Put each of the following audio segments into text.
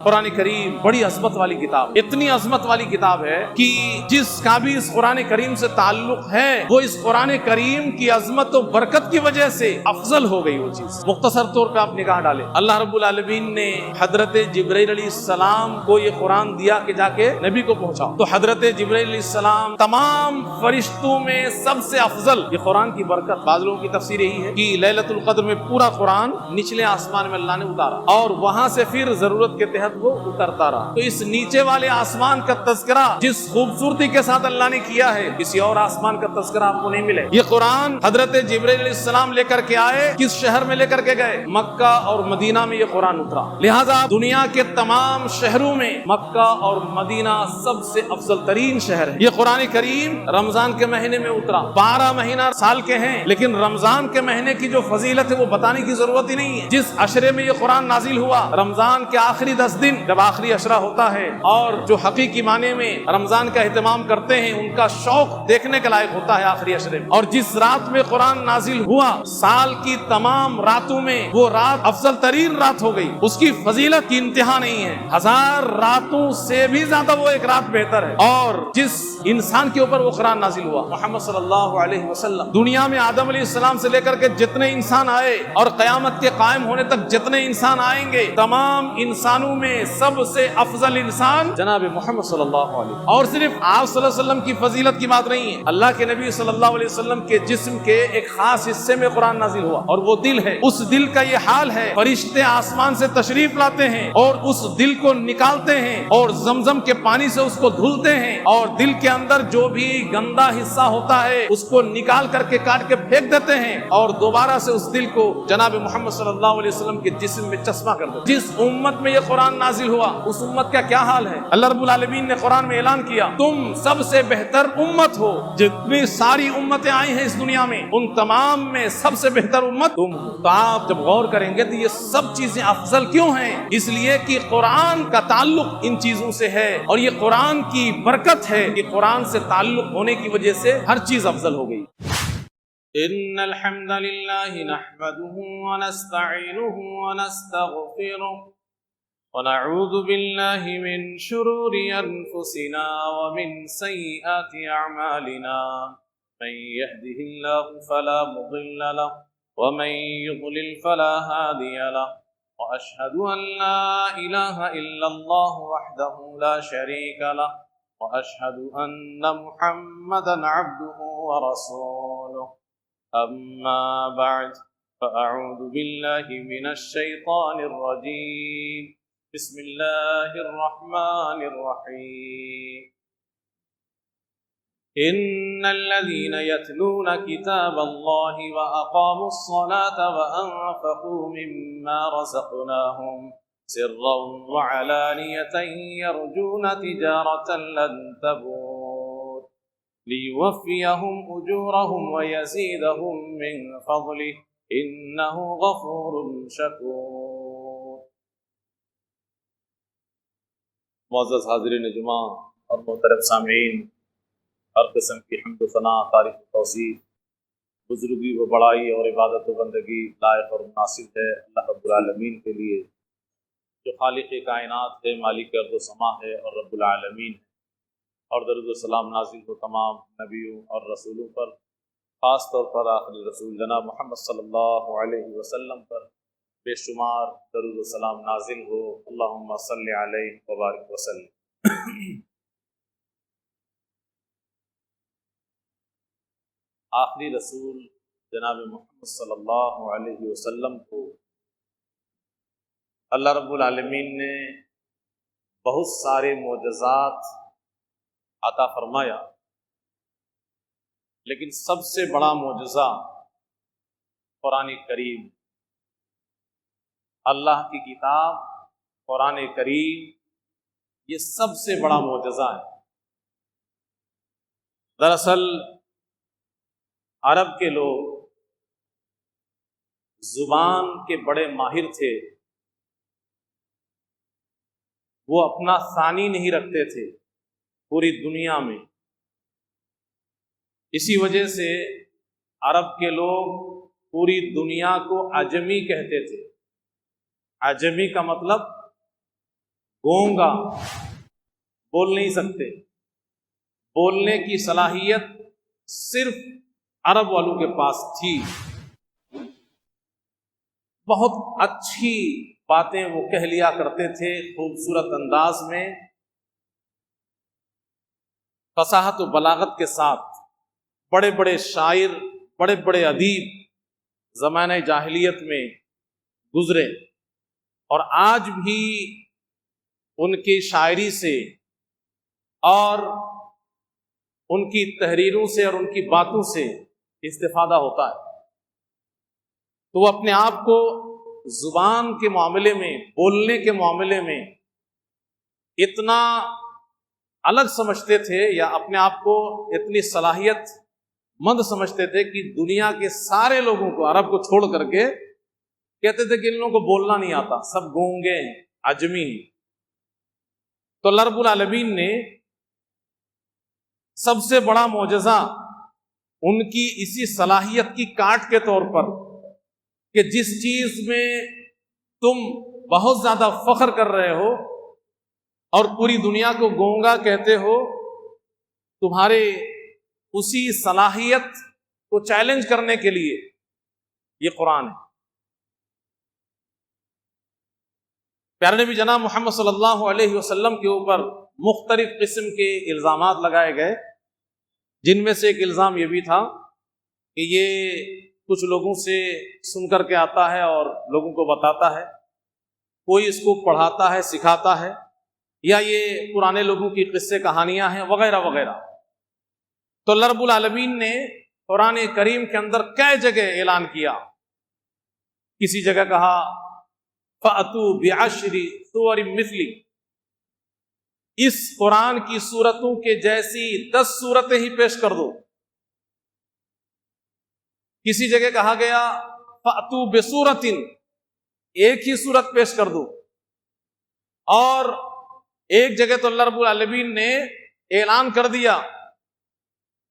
قرآن کریم بڑی عظمت والی کتاب، اتنی عظمت والی کتاب ہے کہ جس کا بھی اس قرآن کریم سے تعلق ہے وہ اس قرآن کریم کی عظمت و برکت کی وجہ سے افضل ہو گئی وہ چیز۔ مختصر طور پہ آپ نگاہ ڈالیں، اللہ رب العالمین نے حضرت جبرائیل علیہ السلام کو یہ قرآن دیا کہ جا کے نبی کو پہنچاؤ، تو حضرت جبرائیل علیہ السلام تمام فرشتوں میں سب سے افضل۔ یہ قرآن کی برکت، بعض لوگوں کی تفسیر یہی ہے کہ لیلۃ القدر میں پورا قرآن نچلے آسمان میں اللہ نے اتارا اور وہاں سے پھر ضرورت کے تحت وہ اترتا رہا۔ تو اس نیچے والے آسمان کا تذکرہ جس خوبصورتی کے ساتھ اللہ نے کیا ہے، کسی اور آسمان کا تذکرہ آپ کو نہیں ملے۔ یہ قرآن حضرت جبرائیل علیہ السلام لے کر کے آئے، کس شہر میں لے کر کے گئے؟ مکہ اور مدینہ میں یہ قرآن اترا۔ لہٰذا دنیا کے تمام شہروں میں مکہ اور مدینہ سب سے افضل ترین شہر ہے۔ یہ قرآن کریم رمضان کے مہینے میں اترا۔ 12 مہینہ سال کے ہیں، لیکن رمضان کے مہینے کی جو فضیلت ہے وہ بتانے کی ضرورت ہی نہیں ہے۔ جس عشرے میں یہ قرآن نازل ہوا، رمضان کے آخری 10 دن جب آخری عشرہ ہوتا ہے، اور جو حقیقی معنی میں رمضان کا اہتمام کرتے ہیں ان کا شوق دیکھنے کے لائق ہوتا ہے آخری عشرے میں۔ اور جس رات میں قرآن نازل ہوا، سال کی تمام راتوں میں وہ رات افضل ترین رات ہو گئی، اس کی فضیلت کی انتہا نہیں ہے۔ 1000 راتوں سے بھی زیادہ وہ ایک رات بہتر ہے۔ اور جس انسان کے اوپر وہ قرآن نازل ہوا، محمد صلی اللہ علیہ وسلم، دنیا میں آدم علیہ السلام سے لے کر کے جتنے انسان آئے اور قیامت کے قائم ہونے تک جتنے انسان آئیں گے، تمام انسانوں میں سب سے افضل انسان جناب محمد صلی اللہ علیہ وسلم۔ اور صرف آپ صلی اللہ علیہ وسلم کی فضیلت کی بات نہیں ہے، اللہ کے نبی صلی اللہ علیہ وسلم کے جسم کے ایک خاص حصے میں قرآن نازل ہوا، اور وہ دل ہے۔ اس دل کا یہ حال ہے، فرشتے آسمان سے تشریف لاتے ہیں اور اس دل کو نکالتے ہیں اور زمزم کے پانی سے اس کو دھلتے ہیں، اور دل کے اندر جو بھی گندا حصہ ہوتا ہے اس کو نکال کر کے کاٹ کے پھینک دیتے ہیں، اور دوبارہ سے اس دل کو جناب محمد صلی اللہ علیہ وسلم کے جسم میں چسپاں کر دیتے ہیں۔ جس امت میں یہ قرآن نازل ہوا، اس امت کا کیا حال ہے؟ اللہ رب العالمین نے قرآن میں اعلان کیا، تم سب سے بہتر امت ہو۔ جتنی ساری امتیں آئی ہیں اس دنیا میں، ان تمام میں سب سے بہتر امت تم ہو۔ تو آپ جب غور کریں گے تو یہ سب چیزیں افضل کیوں ہیں؟ اس لیے کہ قرآن کا تعلق ان چیزوں سے ہے، اور یہ قرآن کی برکت ہے کہ قرآن سے تعلق ہونے کی وجہ سے ہر چیز افضل ہو گئی۔ ان الحمد لله نحمده ونستعينه ونستغفره ونعوذ بالله من شرور أنفسنا ومن سيئات أعمالنا، من يهده الله فلا مضل له ومن يضلل فلا هادي له، وأشهد أن لا إله إلا الله وحده لا شريك له، وأشهد أن محمدا عبده ورسوله، أما بعد فأعوذ بالله من الشيطان الرجيم، بسم اللہ الرحمن الرحیم، ان الذين يتلون كتاب الله واقاموا الصلاة وانفقوا مما رزقناهم سرا وعلانية يرجون تجارة لن تبور ليوفيهم اجورهم ويزيدهم من فضله انه غفور شكور۔ معزز حاضرین جمعہ اور محترم سامعین، ہر قسم کی حمد و ثنا، تعریف و توصیف، بزرگی و بڑائی اور عبادت و بندگی لائق اور مناسب ہے اللہ رب العالمین کے لیے، جو خالق کائنات ہے، مالک ارض و سما ہے اور رب العالمین ہے۔ اور درود و سلام نازل ہو تمام نبیوں اور رسولوں پر، خاص طور پر آخری رسول جناب محمد صلی اللہ علیہ وسلم پر بے شمار درود و سلام نازل ہو۔ اللہم صلی علیہ وبارک وسلم۔ آخری رسول جناب محمد صلی اللہ علیہ وسلم کو اللہ رب العالمین نے بہت سارے معجزات عطا فرمایا، لیکن سب سے بڑا معجزہ قرآن کریم، اللہ کی کتاب قرآن کریم، یہ سب سے بڑا معجزہ ہے۔ دراصل عرب کے لوگ زبان کے بڑے ماہر تھے، وہ اپنا ثانی نہیں رکھتے تھے پوری دنیا میں۔ اسی وجہ سے عرب کے لوگ پوری دنیا کو عجمی کہتے تھے۔ عجمی کا مطلب گونگا، بول نہیں سکتے، بولنے کی صلاحیت صرف عرب والوں کے پاس تھی۔ بہت اچھی باتیں وہ کہہ لیا کرتے تھے، خوبصورت انداز میں، فصاحت و بلاغت کے ساتھ۔ بڑے بڑے شاعر، بڑے بڑے ادیب زمانہ جاہلیت میں گزرے، اور آج بھی ان کی شاعری سے اور ان کی تحریروں سے اور ان کی باتوں سے استفادہ ہوتا ہے۔ تو وہ اپنے آپ کو زبان کے معاملے میں، بولنے کے معاملے میں اتنا الگ سمجھتے تھے، یا اپنے آپ کو اتنی صلاحیت مند سمجھتے تھے کہ دنیا کے سارے لوگوں کو، عرب کو چھوڑ کر کے، کہتے تھے کہ ان لوگوں کو بولنا نہیں آتا، سب گونگے ہیں، عجمی ہیں۔ تو اللہ رب العالمین نے سب سے بڑا معجزہ ان کی اسی صلاحیت کی کاٹ کے طور پر، کہ جس چیز میں تم بہت زیادہ فخر کر رہے ہو اور پوری دنیا کو گونگا کہتے ہو، تمہارے اسی صلاحیت کو چیلنج کرنے کے لیے یہ قرآن ہے۔ پیارے نبی جناب محمد صلی اللہ علیہ وسلم کے اوپر مختلف قسم کے الزامات لگائے گئے، جن میں سے ایک الزام یہ بھی تھا کہ یہ کچھ لوگوں سے سن کر کے آتا ہے اور لوگوں کو بتاتا ہے، کوئی اس کو پڑھاتا ہے، سکھاتا ہے، یا یہ پرانے لوگوں کی قصے کہانیاں ہیں، وغیرہ وغیرہ۔ تو اللہ رب العالمین نے قرآن کریم کے اندر کئی جگہ اعلان کیا۔ کسی جگہ کہا فَأْتُوا بِعَشْرِ سُوَرٍ مِثْلِهِ، اس قرآن کی سورتوں کے جیسی 10 سورتیں ہی پیش کر دو۔ کسی جگہ کہا گیا فَأْتُوا بِسُورَةٍ، ایک ہی سورت پیش کر دو۔ اور ایک جگہ تو اللہ رب العالمین نے اعلان کر دیا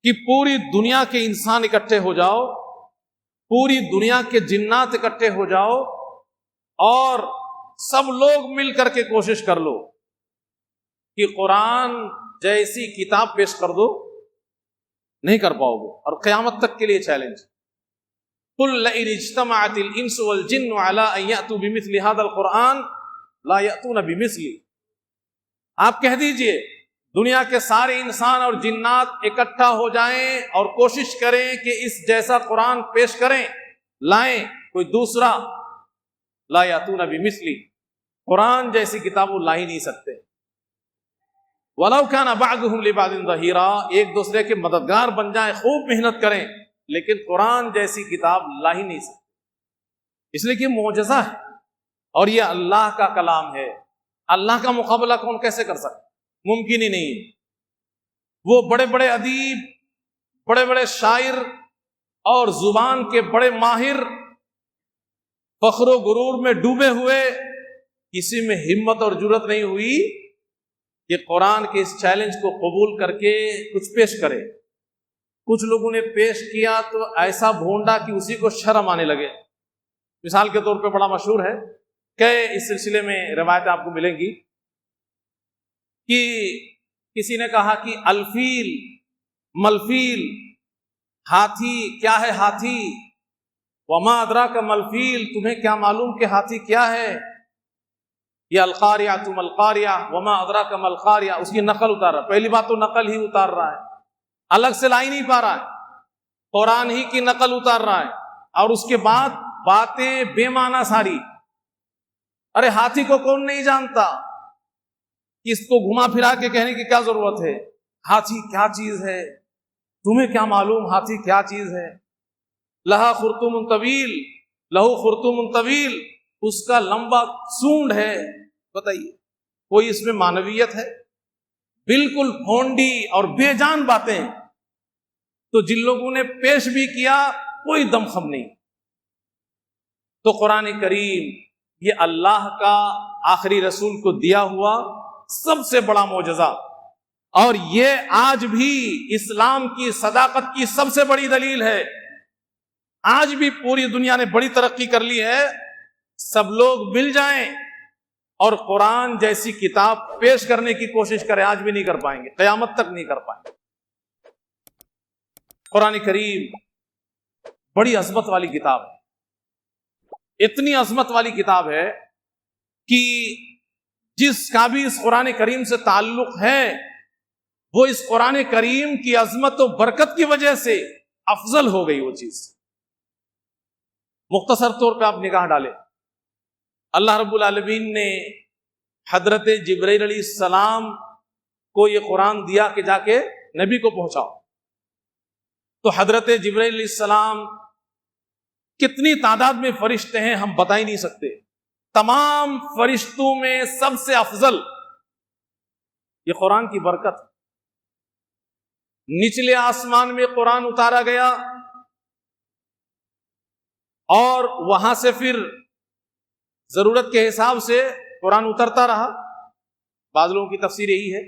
کہ پوری دنیا کے انسان اکٹھے ہو جاؤ، پوری دنیا کے جنات اکٹھے ہو جاؤ، اور سب لوگ مل کر کے کوشش کر لو کہ قرآن جیسی کتاب پیش کر دو، نہیں کر پاؤ گے، اور قیامت تک کے لیے چیلنج۔ قُلْ لَئِنِ اجْتَمَعَتِ الْإِنسُ وَالْجِنُّ عَلَىٰ أَن يَأْتُوا بِمِثْلِ هَٰذَا الْقُرْآنِ لَا يَأْتُونَ بِمِثْلِهِ، آپ کہہ دیجئے دنیا کے سارے انسان اور جنات اکٹھا ہو جائیں اور کوشش کریں کہ اس جیسا قرآن پیش کریں، لائیں، کوئی دوسرا، لا یاتون بمثلی، قرآن جیسی کتاب وہ لا ہی نہیں سکتے۔ وَلَوْ كَانَ بَعْضُهُمْ لِبَعْضٍ ظَهِيرًا، ایک دوسرے کے مددگار بن جائیں، خوب محنت کریں، لیکن قرآن جیسی کتاب لا ہی نہیں سکتے، اس لیے کہ معجزہ ہے اور یہ اللہ کا کلام ہے۔ اللہ کا مقابلہ کون کیسے کر سکتا؟ ممکن ہی نہیں۔ وہ بڑے بڑے ادیب، بڑے بڑے شاعر اور زبان کے بڑے ماہر فخر و غرور میں ڈوبے ہوئے، کسی میں ہمت اور جرت نہیں ہوئی کہ قرآن کے اس چیلنج کو قبول کر کے کچھ پیش کرے۔ کچھ لوگوں نے پیش کیا تو ایسا بھونڈا کہ اسی کو شرم آنے لگے۔ مثال کے طور پہ بڑا مشہور ہے کہ اس سلسلے میں روایتیں آپ کو ملیں گی کہ کسی نے کہا کہ الفیل ملفیل، ہاتھی کیا ہے ہاتھی، وما ادراک ملفیل، تمہیں کیا معلوم کہ ہاتھی کیا ہے، یا القاریہ تم القاریہ وما ادراک ملقاریہ، اس کی نقل اتار رہا ہے۔ پہلی بات تو نقل ہی اتار رہا ہے، الگ سے لا ہی نہیں پا رہا ہے، قرآن ہی کی نقل اتار رہا ہے، اور اس کے بعد باتیں بے معنی ساری۔ ارے ہاتھی کو کون نہیں جانتا، کہ اس کو گھما پھرا کے کہنے کی کیا ضرورت ہے، ہاتھی کیا چیز ہے، تمہیں کیا معلوم ہاتھی کیا چیز ہے۔ لہا خرطوم طویل، لہو خرطوم طویل، اس کا لمبا سونڈ ہے۔ بتائیے کوئی اس میں معنویت ہے؟ بالکل بھونڈی اور بے جان باتیں۔ تو جن لوگوں نے پیش بھی کیا کوئی دم خم نہیں۔ تو قرآن کریم یہ اللہ کا آخری رسول کو دیا ہوا سب سے بڑا معجزہ، اور یہ آج بھی اسلام کی صداقت کی سب سے بڑی دلیل ہے۔ آج بھی پوری دنیا نے بڑی ترقی کر لی ہے، سب لوگ مل جائیں اور قرآن جیسی کتاب پیش کرنے کی کوشش کرے، آج بھی نہیں کر پائیں گے، قیامت تک نہیں کر پائیں گے۔ قرآن کریم بڑی عظمت والی کتاب ہے، اتنی عظمت والی کتاب ہے کہ جس کا بھی اس قرآن کریم سے تعلق ہے وہ اس قرآن کریم کی عظمت و برکت کی وجہ سے افضل ہو گئی وہ چیز۔ مختصر طور پہ آپ نگاہ ڈالیں، اللہ رب العالمین نے حضرت جبرائیل علیہ السلام کو یہ قرآن دیا کہ جا کے نبی کو پہنچاؤ۔ تو حضرت جبرائیل علیہ السلام، کتنی تعداد میں فرشتے ہیں ہم بتا ہی نہیں سکتے، تمام فرشتوں میں سب سے افضل یہ قرآن کی برکت۔ نچلے آسمان میں قرآن اتارا گیا اور وہاں سے پھر ضرورت کے حساب سے قرآن اترتا رہا۔ بعض لوگوں کی تفسیر یہی ہے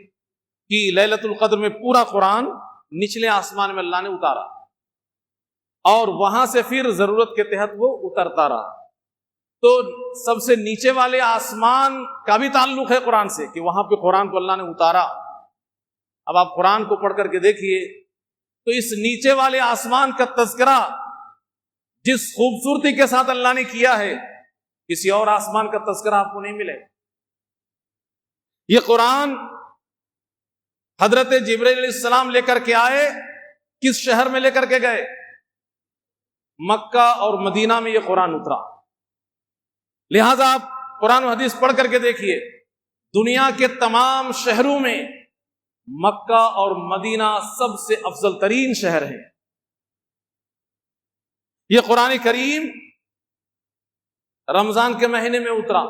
کہ لیلۃ القدر میں پورا قرآن نچلے آسمان میں اللہ نے اتارا اور وہاں سے پھر ضرورت کے تحت وہ اترتا رہا۔ تو سب سے نیچے والے آسمان کا بھی تعلق ہے قرآن سے کہ وہاں پہ قرآن کو اللہ نے اتارا۔ اب آپ قرآن کو پڑھ کر کے دیکھیے تو اس نیچے والے آسمان کا تذکرہ جس خوبصورتی کے ساتھ اللہ نے کیا ہے، کسی اور آسمان کا تذکرہ آپ کو نہیں ملے۔ یہ قرآن حضرت جبرائیل علیہ السلام لے کر کے آئے، کس شہر میں لے کر کے گئے؟ مکہ اور مدینہ میں یہ قرآن اترا۔ لہذا آپ قرآن و حدیث پڑھ کر کے دیکھیے، دنیا کے تمام شہروں میں مکہ اور مدینہ سب سے افضل ترین شہر ہے۔ یہ قرآن کریم رمضان کے مہینے میں اترا۔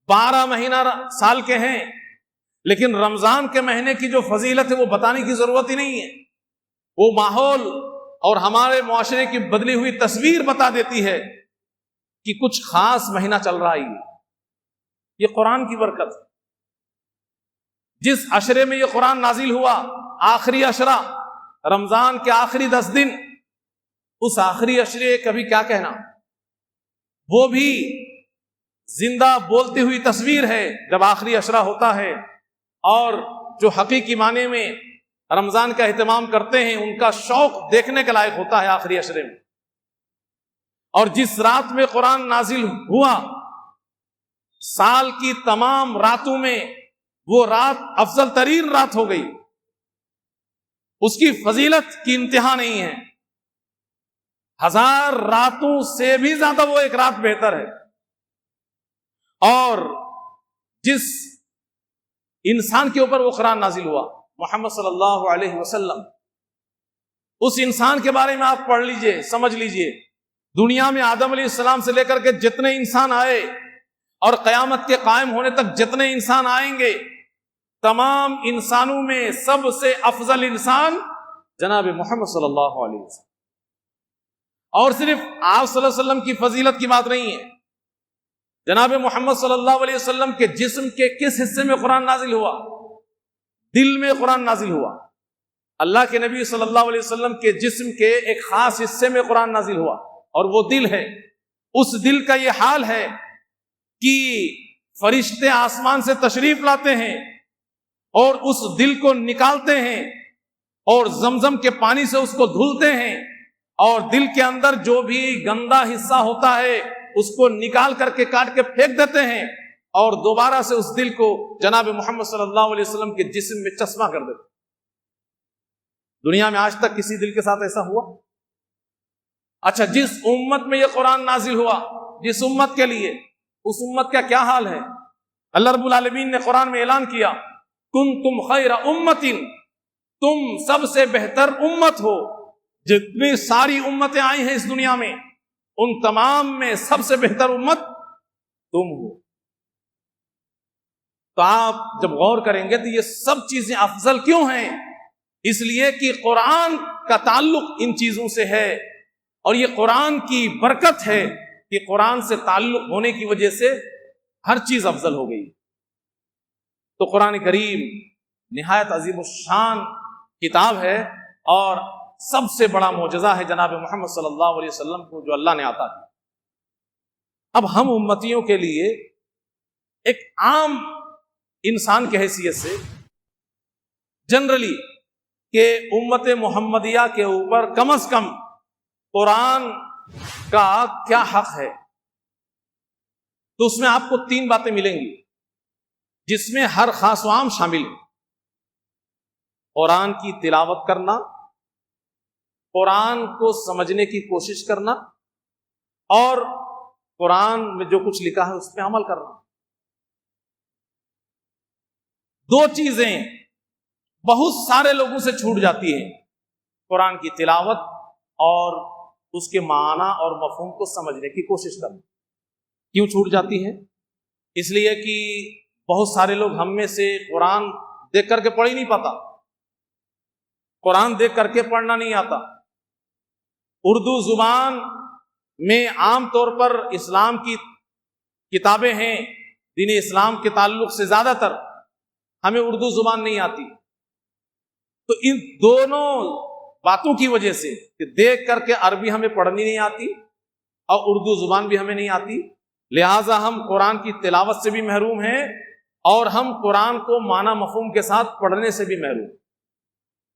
12 مہینہ سال کے ہیں، لیکن رمضان کے مہینے کی جو فضیلت ہے وہ بتانے کی ضرورت ہی نہیں ہے۔ وہ ماحول اور ہمارے معاشرے کی بدلی ہوئی تصویر بتا دیتی ہے کہ کچھ خاص مہینہ چل رہا ہے۔ یہ قرآن کی برکت۔ جس عشرے میں یہ قرآن نازل ہوا، آخری عشرہ، رمضان کے آخری 10 دن، اس آخری عشرے کبھی کیا کہنا، وہ بھی زندہ بولتی ہوئی تصویر ہے جب آخری عشرہ ہوتا ہے۔ اور جو حقیقی معنی میں رمضان کا اہتمام کرتے ہیں ان کا شوق دیکھنے کے لائق ہوتا ہے آخری عشرے میں۔ اور جس رات میں قرآن نازل ہوا، سال کی تمام راتوں میں وہ رات افضل ترین رات ہو گئی، اس کی فضیلت کی انتہا نہیں ہے۔ 1000 راتوں سے بھی زیادہ وہ ایک رات بہتر ہے۔ اور جس انسان کے اوپر وہ قرآن نازل ہوا، محمد صلی اللہ علیہ وسلم، اس انسان کے بارے میں آپ پڑھ لیجئے، سمجھ لیجئے، دنیا میں آدم علیہ السلام سے لے کر کے جتنے انسان آئے اور قیامت کے قائم ہونے تک جتنے انسان آئیں گے، تمام انسانوں میں سب سے افضل انسان جناب محمد صلی اللہ علیہ وسلم۔ اور صرف آپ صلی اللہ علیہ وسلم کی فضیلت کی بات نہیں ہے، جناب محمد صلی اللہ علیہ وسلم کے جسم کے کس حصے میں قرآن نازل ہوا؟ دل میں قرآن نازل ہوا۔ اللہ کے نبی صلی اللہ علیہ وسلم کے جسم کے ایک خاص حصے میں قرآن نازل ہوا اور وہ دل ہے۔ اس دل کا یہ حال ہے کہ فرشتے آسمان سے تشریف لاتے ہیں اور اس دل کو نکالتے ہیں اور زمزم کے پانی سے اس کو دھلتے ہیں، اور دل کے اندر جو بھی گندا حصہ ہوتا ہے اس کو نکال کر کے کاٹ کے پھینک دیتے ہیں اور دوبارہ سے اس دل کو جناب محمد صلی اللہ علیہ وسلم کے جسم میں چسپاں کر دیتے ہیں۔ دنیا میں آج تک کسی دل کے ساتھ ایسا ہوا؟ اچھا، جس امت میں یہ قرآن نازل ہوا، جس امت کے لیے، اس امت کا کیا حال ہے؟ اللہ رب العالمین نے قرآن میں اعلان کیا، کنتم خیر امت، تم سب سے بہتر امت ہو۔ جتنی ساری امتیں آئی ہیں اس دنیا میں، ان تمام میں سب سے بہتر امت تم ہو۔ تو آپ جب غور کریں گے تو یہ سب چیزیں افضل کیوں ہیں؟ اس لیے کہ قرآن کا تعلق ان چیزوں سے ہے، اور یہ قرآن کی برکت ہے کہ قرآن سے تعلق ہونے کی وجہ سے ہر چیز افضل ہو گئی۔ تو قرآن کریم نہایت عظیم الشان کتاب ہے اور سب سے بڑا معجزہ ہے جناب محمد صلی اللہ علیہ وسلم کو جو اللہ نے عطا کیا۔ اب ہم امتیوں کے لیے ایک عام انسان کی حیثیت سے جنرلی کہ امت محمدیہ کے اوپر کم از کم قرآن کا کیا حق ہے، تو اس میں آپ کو 3 باتیں ملیں گی جس میں ہر خاص و عام شامل ہے۔ قرآن کی تلاوت کرنا، قرآن کو سمجھنے کی کوشش کرنا، اور قرآن میں جو کچھ لکھا ہے اس پہ عمل کرنا۔ 2 چیزیں بہت سارے لوگوں سے چھوٹ جاتی ہیں، قرآن کی تلاوت اور اس کے معنی اور مفہوم کو سمجھنے کی کوشش کرنا۔ کیوں چھوٹ جاتی ہے؟ اس لیے کہ بہت سارے لوگ ہم میں سے قرآن دیکھ کر کے پڑھ ہی نہیں پاتا، قرآن دیکھ کر کے پڑھنا نہیں آتا۔ اردو زبان میں عام طور پر اسلام کی کتابیں ہیں، دین اسلام کے تعلق سے زیادہ تر ہمیں اردو زبان نہیں آتی، تو ان دونوں باتوں کی وجہ سے کہ دیکھ کر کے عربی ہمیں پڑھنی نہیں آتی اور اردو زبان بھی ہمیں نہیں آتی، لہٰذا ہم قرآن کی تلاوت سے بھی محروم ہیں اور ہم قرآن کو معنی مفہوم کے ساتھ پڑھنے سے بھی محروم۔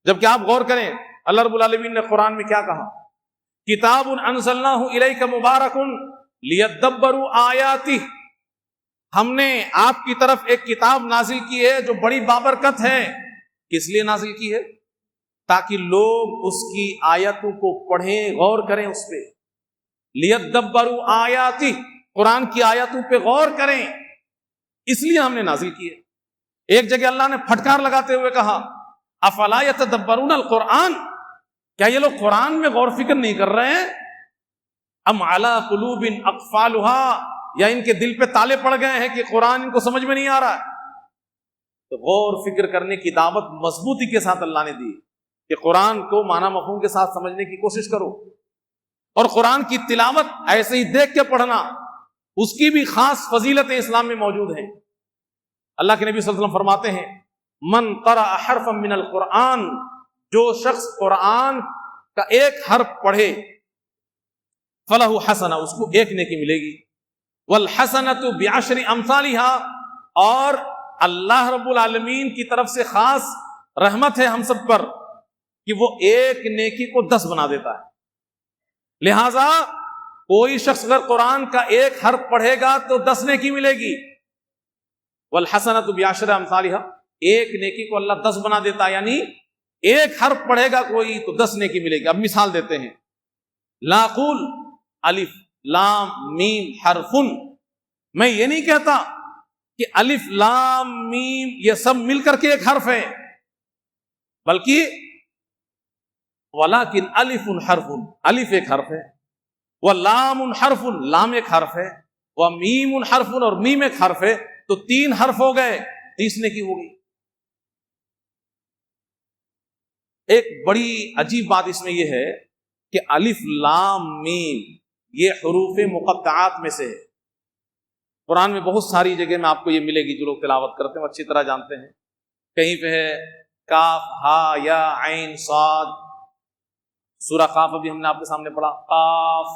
جبکہ آپ غور کریں اللہ رب العالمین نے قرآن میں کیا کہا، کتاب انزلناہ الیک مبارک لیدبروا آیاتہ، ہم نے آپ کی طرف ایک کتاب نازل کی ہے جو بڑی بابرکت ہے۔ کس لیے نازل کی ہے؟ تاکہ لوگ اس کی آیتوں کو پڑھیں، غور کریں اس پہ۔ لیدبروا آیاتہ، قرآن کی آیتوں پہ غور کریں، اس لیے ہم نے نازل کی ہے۔ ایک جگہ اللہ نے پھٹکار لگاتے ہوئے کہا افلا یتدبرون القرآن، کیا یہ لوگ قرآن میں غور فکر نہیں کر رہے ہیں؟ ام علی قلوب اقفالها، یا ان کے دل پہ تالے پڑ گئے ہیں کہ قرآن ان کو سمجھ میں نہیں آ رہا ہے؟ تو غور فکر کرنے کی دعوت مضبوطی کے ساتھ اللہ نے دی کہ قرآن کو معنی مفہوم کے ساتھ سمجھنے کی کوشش کرو، اور قرآن کی تلاوت ایسے ہی دیکھ کے پڑھنا، اس کی بھی خاص فضیلتیں اسلام میں موجود ہیں۔ اللہ کے نبی صلی اللہ علیہ وسلم فرماتے ہیں من قرأ حرفا من القرآن، جو شخص قرآن کا ایک حرف پڑھے فلہ حسنہ، اس کو 1 نیکی ملے گی، والحسنۃ بعشر امثالها، اور اللہ رب العالمین کی طرف سے خاص رحمت ہے ہم سب پر کہ وہ 1 نیکی کو 10 بنا دیتا ہے۔ لہذا کوئی شخص اگر قرآن کا 1 حرف پڑھے گا تو 10 نیکی ملے گی، والحسنۃ بعشر امثالها، 1 نیکی کو اللہ 10 بنا دیتا ہے، یعنی 1 حرف پڑھے گا کوئی تو 10 نیکی ملے گی۔ اب مثال دیتے ہیں، لا اقول الف لام میم حرفن، میں یہ نہیں کہتا کہ الف لام میم یہ سب مل کر کے 1 حرف ہے، بلکہ ولیکن الف حرف، الف 1 حرف ہے، ولام حرف، لام 1 حرف ہے، ومیم حرف، اور میم 1 حرف ہے، تو 3 حرف ہو گئے، 30 نیکی ہو گئی۔ ایک بڑی عجیب بات اس میں یہ ہے کہ الف لام میم یہ حروف مقطعات میں سے ہے۔ قرآن میں بہت ساری جگہ میں آپ کو یہ ملے گی، جو لوگ تلاوت کرتے ہیں وہ اچھی طرح جانتے ہیں۔ کہیں پہ ہے کاف ہا یا عین صاد، سورہ قاف ابھی ہم نے آپ کے سامنے پڑھا، قاف،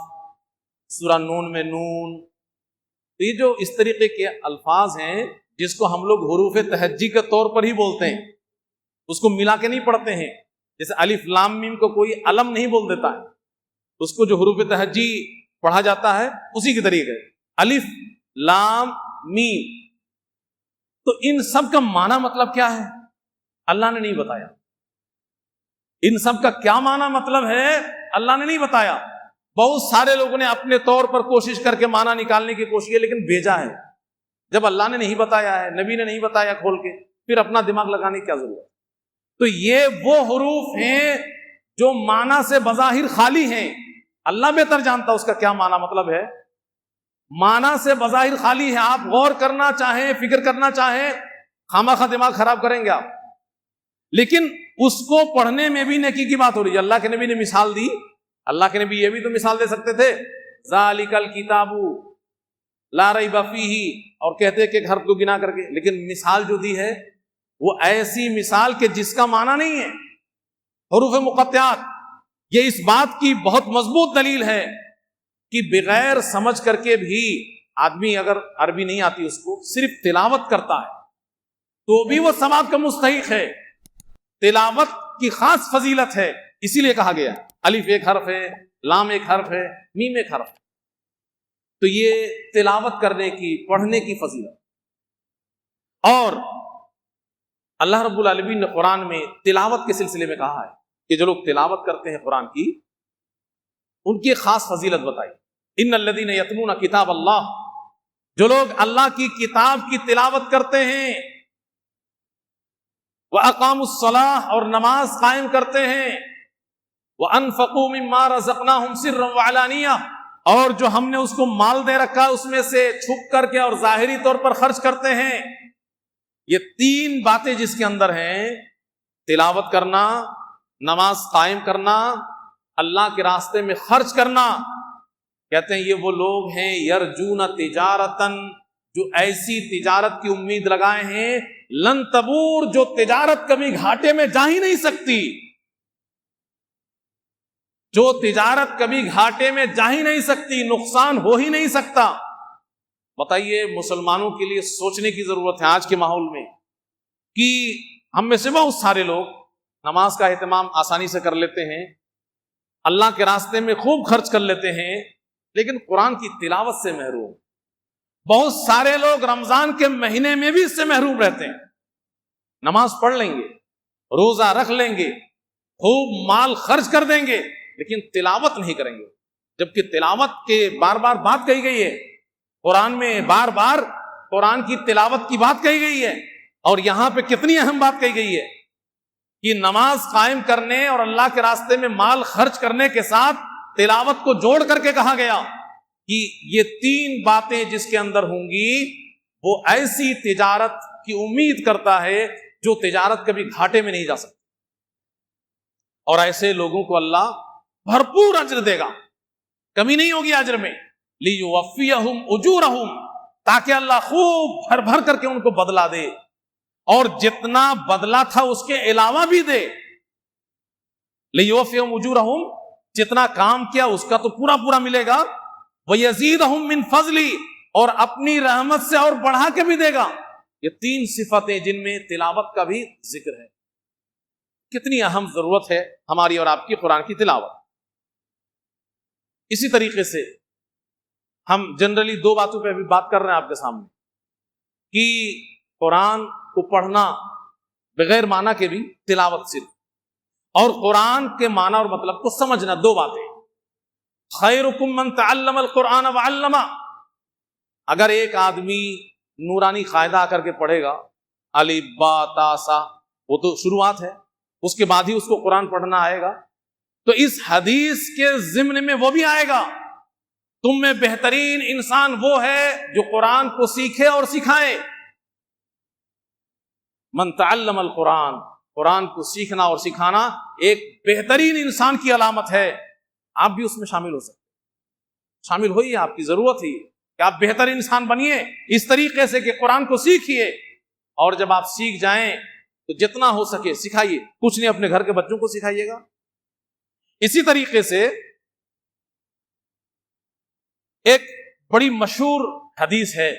سورہ نون میں نون، تو یہ جو اس طریقے کے الفاظ ہیں جس کو ہم لوگ حروف تہجی کے طور پر ہی بولتے ہیں، اس کو ملا کے نہیں پڑھتے ہیں۔ جیسے الف لام میم کو کوئی علم نہیں بول دیتا ہے، اس کو جو حروف تہجی پڑھا جاتا ہے اسی کے طریقے الف لام میم۔ تو ان سب کا معنی مطلب کیا ہے اللہ نے نہیں بتایا، ان سب کا کیا معنی مطلب ہے اللہ نے نہیں بتایا۔ بہت سارے لوگوں نے اپنے طور پر کوشش کر کے معنی نکالنے کی کوشش کی، لیکن بھیجا ہے جب اللہ نے نہیں بتایا ہے، نبی نے نہیں بتایا کھول کے، پھر اپنا دماغ لگانے کی کیا ضرورت؟ تو یہ وہ حروف ہیں جو معنی سے بظاہر خالی ہیں، اللہ بہتر جانتا اس کا کیا معنی مطلب ہے، معنی سے بظاہر خالی ہے۔ آپ غور کرنا چاہیں، فکر کرنا چاہیں، خامخواہ دماغ خراب کریں گے آپ، لیکن اس کو پڑھنے میں بھی نیکی کی بات ہو رہی ہے۔ اللہ کے نبی نے مثال دی، اللہ کے نبی یہ بھی تو مثال دے سکتے تھے، ذالک الکتاب لا ریب فیہ، اور کہتے کہ ایک حرف کو گنا کر کے، لیکن مثال جو دی ہے وہ ایسی مثال کہ جس کا معنی نہیں ہے۔ حروف مقطعات یہ اس بات کی بہت مضبوط دلیل ہے کہ بغیر سمجھ کر کے بھی آدمی اگر عربی نہیں آتی اس کو صرف تلاوت کرتا ہے تو بھی وہ ثواب کا مستحق ہے. تلاوت کی خاص فضیلت ہے، اسی لیے کہا گیا الف ایک حرف ہے، لام ایک حرف ہے، میم ایک حرف ہے. تو یہ تلاوت کرنے کی، پڑھنے کی فضیلت. اور اللہ رب العالمین نے قرآن میں تلاوت کے سلسلے میں کہا ہے کہ جو لوگ تلاوت کرتے ہیں قرآن کی، ان کی خاص فضیلت بتائی. ان الذین یتلون کتاب اللہ، جو لوگ اللہ کی کتاب کی تلاوت کرتے ہیں، وَأَقَامُوا الصَّلَاةَ اور نماز قائم کرتے ہیں، وَأَنفَقُوا مِمَّا رَزَقْنَاهُمْ سِرًّا وَعَلَانِيَةً اور جو ہم نے اس کو مال دے رکھا ہے اس میں سے چھپ کر کے اور ظاہری طور پر خرچ کرتے ہیں. یہ تین باتیں جس کے اندر ہیں، تلاوت کرنا، نماز قائم کرنا، اللہ کے راستے میں خرچ کرنا، کہتے ہیں یہ وہ لوگ ہیں یرجون تجارتن، جو ایسی تجارت کی امید لگائے ہیں لن تبور، جو تجارت کبھی گھاٹے میں جا ہی نہیں سکتی، جو تجارت کبھی گھاٹے میں جا ہی نہیں سکتی، نقصان ہو ہی نہیں سکتا. بتائیے مسلمانوں کے لیے سوچنے کی ضرورت ہے آج کے ماحول میں کہ ہم میں سے بہت سارے لوگ نماز کا اہتمام آسانی سے کر لیتے ہیں، اللہ کے راستے میں خوب خرچ کر لیتے ہیں، لیکن قرآن کی تلاوت سے محروم. بہت سارے لوگ رمضان کے مہینے میں بھی اس سے محروم رہتے ہیں. نماز پڑھ لیں گے، روزہ رکھ لیں گے، خوب مال خرچ کر دیں گے، لیکن تلاوت نہیں کریں گے. جبکہ تلاوت کے بار بار بات کہی گئی ہے، قرآن میں بار بار قرآن کی تلاوت کی بات کہی گئی ہے. اور یہاں پہ کتنی اہم بات کہی گئی ہے کہ نماز قائم کرنے اور اللہ کے راستے میں مال خرچ کرنے کے ساتھ تلاوت کو جوڑ کر کے کہا گیا کہ یہ تین باتیں جس کے اندر ہوں گی وہ ایسی تجارت کی امید کرتا ہے جو تجارت کبھی گھاٹے میں نہیں جا سکتی. اور ایسے لوگوں کو اللہ بھرپور اجر دے گا، کمی نہیں ہوگی اجر میں. لیوفیہم اجورہم، تاکہ اللہ خوب بھر بھر کر کے ان کو بدلہ دے، اور جتنا بدلہ تھا اس کے علاوہ بھی دے. لیوفیہم اجورہم، جتنا کام کیا اس کا تو پورا پورا ملے گا. وَيَزِيدَهُم مِّن فَضْلِهِ، اور اپنی رحمت سے اور بڑھا کے بھی دے گا. یہ تین صفتیں جن میں تلاوت کا بھی ذکر ہے. کتنی اہم ضرورت ہے ہماری اور آپ کی قرآن کی تلاوت. اسی طریقے سے ہم جنرلی دو باتوں پہ ابھی بات کر رہے ہیں آپ کے سامنے کہ قرآن کو پڑھنا بغیر معنی کے بھی تلاوت صرف، اور قرآن کے معنی اور مطلب کو سمجھنا. دو باتیں. خیرکم من تعلم القرآن وعلمہ، اگر ایک آدمی نورانی قاعدہ آ کر کے پڑھے گا، الف با تا سا، وہ تو شروعات ہے، اس کے بعد ہی اس کو قرآن پڑھنا آئے گا، تو اس حدیث کے ضمن میں وہ بھی آئے گا تم میں بہترین انسان وہ ہے جو قرآن کو سیکھے اور سکھائے. من تعلم القرآن، قرآن کو سیکھنا اور سکھانا ایک بہترین انسان کی علامت ہے. آپ بھی اس میں شامل ہو سکتے، شامل ہوئیے، آپ کی ضرورت ہی کہ آپ بہتر انسان بنیے اس طریقے سے کہ قرآن کو سیکھیے، اور جب آپ سیکھ جائیں تو جتنا ہو سکے سکھائیے. کچھ نہیں اپنے گھر کے بچوں کو سکھائیے گا. اسی طریقے سے ایک بڑی مشہور حدیث ہے،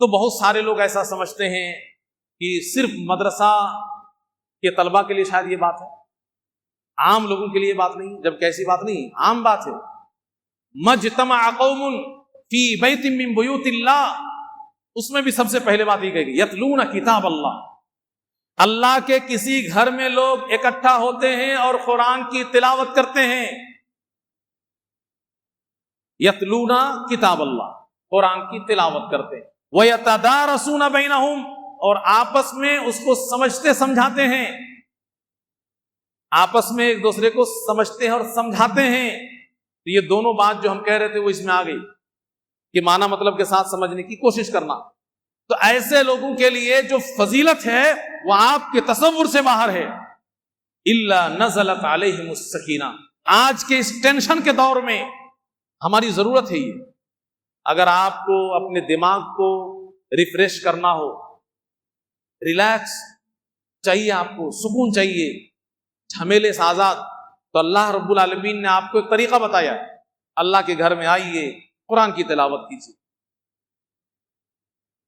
تو بہت سارے لوگ ایسا سمجھتے ہیں کہ صرف مدرسہ کے طلبہ کے لیے شاید یہ بات ہے، عام لوگوں کے لیے بات نہیں. جب کیسی بات نہیں، عام بات ہے. مجتمع قوم فی بیت من بیوت اللہ، اس میں بھی سب سے پہلے بات یہ کہے گی یتلون کتاب اللہ. اللہ کے کسی گھر میں لوگ اکٹھا ہوتے ہیں اور قرآن کی تلاوت کرتے ہیں. یتلون کتاب اللہ، قرآن کی تلاوت کرتے ہیں. وَيَتَدَارَسُونَ بَيْنَهُمْ، اور آپس میں اس کو سمجھتے سمجھاتے ہیں، آپس میں ایک دوسرے کو سمجھتے ہیں اور سمجھاتے ہیں. تو یہ دونوں بات جو ہم کہہ رہے تھے وہ اس میں آ گئی کہ معنی مطلب کے ساتھ سمجھنے کی کوشش کرنا. تو ایسے لوگوں کے لیے جو فضیلت ہے وہ آپ کے تصور سے باہر ہے. الا نزلت علیہم السکینہ، آج کے اس ٹینشن کے دور میں ہماری ضرورت ہے یہ. اگر آپ کو اپنے دماغ کو ریفریش کرنا ہو، ریلیکس چاہیے، آپ کو سکون چاہیے، جھمیلے سے آزاد، تو اللہ رب العالمین نے آپ کو ایک طریقہ بتایا. اللہ کے گھر میں آئیے، قرآن کی تلاوت کیجیے.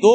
2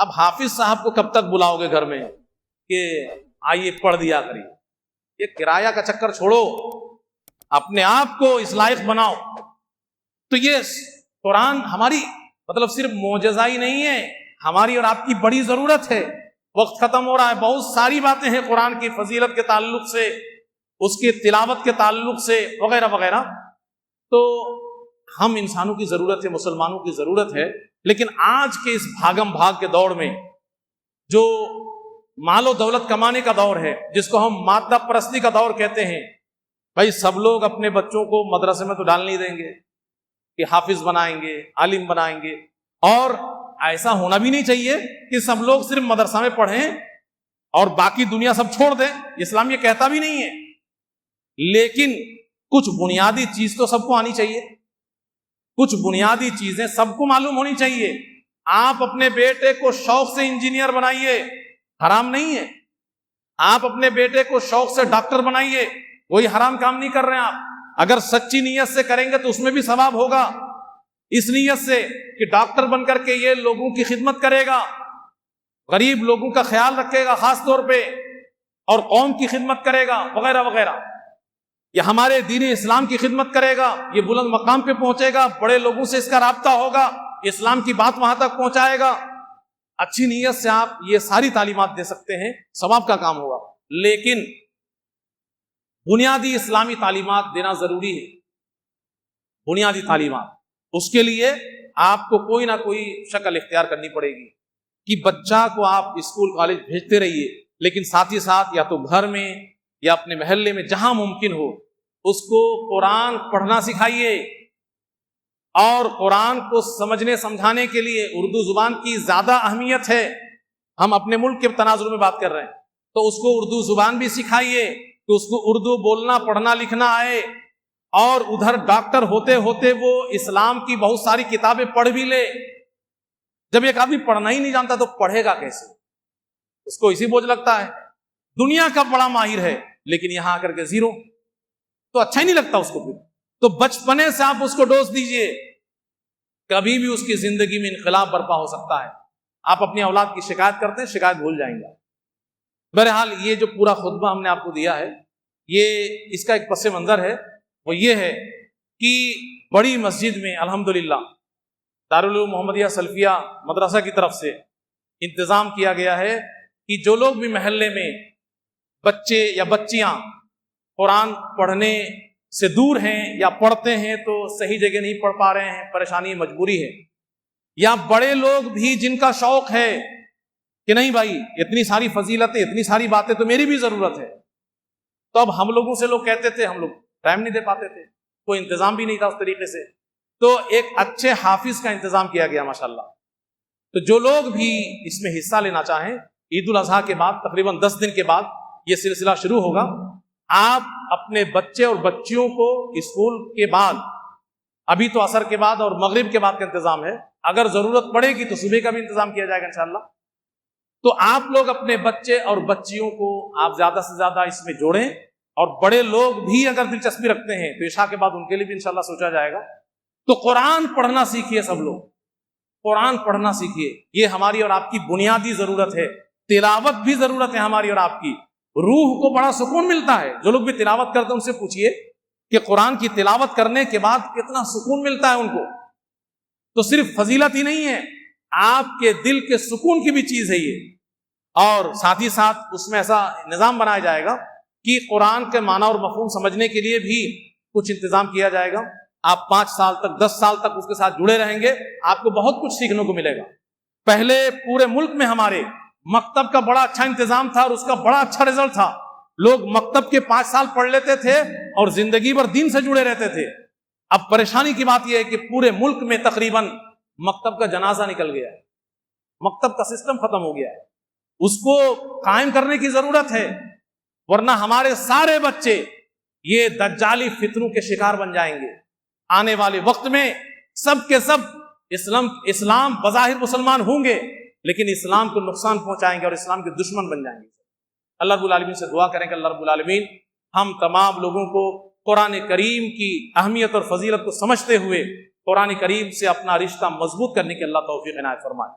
اب حافظ صاحب کو کب تک بلاؤ گے گھر میں کہ آئیے پڑھ دیا کریے؟ یہ کرایہ کا چکر چھوڑو، اپنے آپ کو اس لائق بناؤ۔ تو یہ قرآن ہماری مطلب صرف معجزہ ہی نہیں ہے، ہماری اور آپ کی بڑی ضرورت ہے۔ وقت ختم ہو رہا ہے، بہت ساری باتیں ہیں قرآن کی فضیلت کے تعلق سے، اس کی تلاوت کے تعلق سے، وغیرہ وغیرہ۔ تو ہم انسانوں کی ضرورت ہے، مسلمانوں کی ضرورت ہے، لیکن آج کے اس بھاگم بھاگ کے دور میں جو مال و دولت کمانے کا دور ہے، جس کو ہم مادہ پرستی کا دور کہتے ہیں، بھائی سب لوگ اپنے بچوں کو مدرسے میں تو ڈال نہیں دیں گے کہ حافظ بنائیں گے، عالم بنائیں گے، اور ایسا ہونا بھی نہیں چاہیے کہ سب لوگ صرف مدرسہ میں پڑھیں اور باقی دنیا سب چھوڑ دیں۔ اسلام یہ کہتا بھی نہیں ہے، لیکن کچھ بنیادی چیز تو سب کو آنی چاہیے، کچھ بنیادی چیزیں سب کو معلوم ہونی چاہیے۔ آپ اپنے بیٹے کو شوق سے انجینئر بنائیے، حرام نہیں ہے۔ آپ اپنے بیٹے کو شوق سے ڈاکٹر بنائیے، وہی حرام کام نہیں کر رہے ہیں آپ۔ اگر سچی نیت سے کریں گے تو اس میں بھی ثواب ہوگا، اس نیت سے کہ ڈاکٹر بن کر کے یہ لوگوں کی خدمت کرے گا، غریب لوگوں کا خیال رکھے گا خاص طور پہ، اور قوم کی خدمت کرے گا، وغیرہ وغیرہ، یہ ہمارے دین اسلام کی خدمت کرے گا، یہ بلند مقام پہ پہنچے گا، بڑے لوگوں سے اس کا رابطہ ہوگا، اسلام کی بات وہاں تک پہنچائے گا۔ اچھی نیت سے آپ یہ ساری تعلیمات دے سکتے ہیں، ثواب کا کام ہوگا، لیکن بنیادی اسلامی تعلیمات دینا ضروری ہے۔ بنیادی تعلیمات، اس کے لیے آپ کو کوئی نہ کوئی شکل اختیار کرنی پڑے گی کہ بچہ کو آپ اسکول کالج بھیجتے رہیے، لیکن ساتھ ہی ساتھ یا تو گھر میں یا اپنے محلے میں جہاں ممکن ہو اس کو قرآن پڑھنا سکھائیے، اور قرآن کو سمجھنے سمجھانے کے لیے اردو زبان کی زیادہ اہمیت ہے۔ ہم اپنے ملک کے تناظر میں بات کر رہے ہیں، تو اس کو اردو زبان بھی سکھائیے کہ اس کو اردو بولنا پڑھنا لکھنا آئے، اور ادھر ڈاکٹر ہوتے ہوتے وہ اسلام کی بہت ساری کتابیں پڑھ بھی لے۔ جب ایک آدمی پڑھنا ہی نہیں جانتا تو پڑھے گا کیسے؟ اس کو اسی بوجھ لگتا ہے، دنیا کا بڑا ماہر ہے لیکن یہاں آ کر کے زیرو، تو اچھا ہی نہیں لگتا اس کو۔ پھر تو بچپنے سے آپ اس کو ڈوز دیجئے، کبھی بھی اس کی زندگی میں انقلاب برپا ہو سکتا ہے۔ آپ اپنی اولاد کی شکایت کرتے ہیں، شکایت بھول جائیں گے۔ بہرحال یہ جو پورا خطبہ ہم نے آپ کو دیا ہے، یہ اس کا ایک پس منظر ہے، وہ یہ ہے کہ بڑی مسجد میں الحمدللہ دارالعلوم محمدیہ سلفیہ مدرسہ کی طرف سے انتظام کیا گیا ہے کہ جو لوگ بھی محلے میں بچے یا بچیاں قرآن پڑھنے سے دور ہیں یا پڑھتے ہیں تو صحیح جگہ نہیں پڑھ پا رہے ہیں، پریشانی مجبوری ہے، یا بڑے لوگ بھی جن کا شوق ہے کہ نہیں بھائی اتنی ساری فضیلتیں، اتنی ساری باتیں تو میری بھی ضرورت ہے، تو اب ہم لوگوں سے لوگ کہتے تھے، ہم لوگ ٹائم نہیں دے پاتے تھے، کوئی انتظام بھی نہیں تھا اس طریقے سے، تو ایک اچھے حافظ کا انتظام کیا گیا ماشاءاللہ۔ تو جو لوگ بھی اس میں حصہ لینا چاہیں، عید الاضحیٰ کے بعد تقریباً 10 دن کے بعد یہ سلسلہ شروع ہوگا۔ آپ اپنے بچے اور بچیوں کو اسکول کے بعد، ابھی تو عصر کے بعد اور مغرب کے بعد کا انتظام ہے، اگر ضرورت پڑے گی تو صبح کا بھی انتظام کیا جائے گا انشاءاللہ۔ تو آپ لوگ اپنے بچے اور بچیوں کو آپ زیادہ سے زیادہ اس میں جوڑیں، اور بڑے لوگ بھی اگر دلچسپی رکھتے ہیں تو عشاء کے بعد ان کے لیے بھی انشاءاللہ سوچا جائے گا۔ تو قرآن پڑھنا سیکھیے، سب لوگ قرآن پڑھنا سیکھیے، یہ ہماری اور آپ کی بنیادی ضرورت ہے۔ تلاوت بھی ضرورت ہے ہماری اور آپ کی، روح کو بڑا سکون ملتا ہے۔ جو لوگ بھی تلاوت کرتے ہیں ان سے پوچھئے کہ قرآن کی تلاوت کرنے کے بعد کتنا سکون ملتا ہے ان کو۔ تو صرف فضیلت ہی نہیں ہے، آپ کے دل کے سکون کی بھی چیز ہے یہ، اور ساتھ ہی ساتھ اس میں ایسا نظام بنایا جائے گا کہ قرآن کے معنی اور مفہوم سمجھنے کے لیے بھی کچھ انتظام کیا جائے گا۔ آپ 5 سال تک 10 سال تک اس کے ساتھ جڑے رہیں گے، آپ کو بہت کچھ سیکھنے کو ملے گا۔ پہلے پورے ملک میں ہمارے مکتب کا بڑا اچھا انتظام تھا اور اس کا بڑا اچھا رزلٹ تھا، لوگ مکتب کے 5 سال پڑھ لیتے تھے اور زندگی بھر دین سے جڑے رہتے تھے۔ اب پریشانی کی بات یہ ہے کہ پورے ملک میں تقریباً مکتب کا جنازہ نکل گیا ہے، مکتب کا سسٹم ختم ہو گیا ہے، اس کو قائم کرنے کی ضرورت ہے، ورنہ ہمارے سارے بچے یہ دجالی فتنوں کے شکار بن جائیں گے۔ آنے والے وقت میں سب کے سب اسلام بظاہر مسلمان ہوں گے لیکن اسلام کو نقصان پہنچائیں گے اور اسلام کے دشمن بن جائیں گے۔ اللہ رب العالمین سے دعا کریں کہ اللہ رب العالمین ہم تمام لوگوں کو قرآن کریم کی اہمیت اور فضیلت کو سمجھتے ہوئے قرآن کریم سے اپنا رشتہ مضبوط کرنے کی اللہ توفیق عنایت فرمائے۔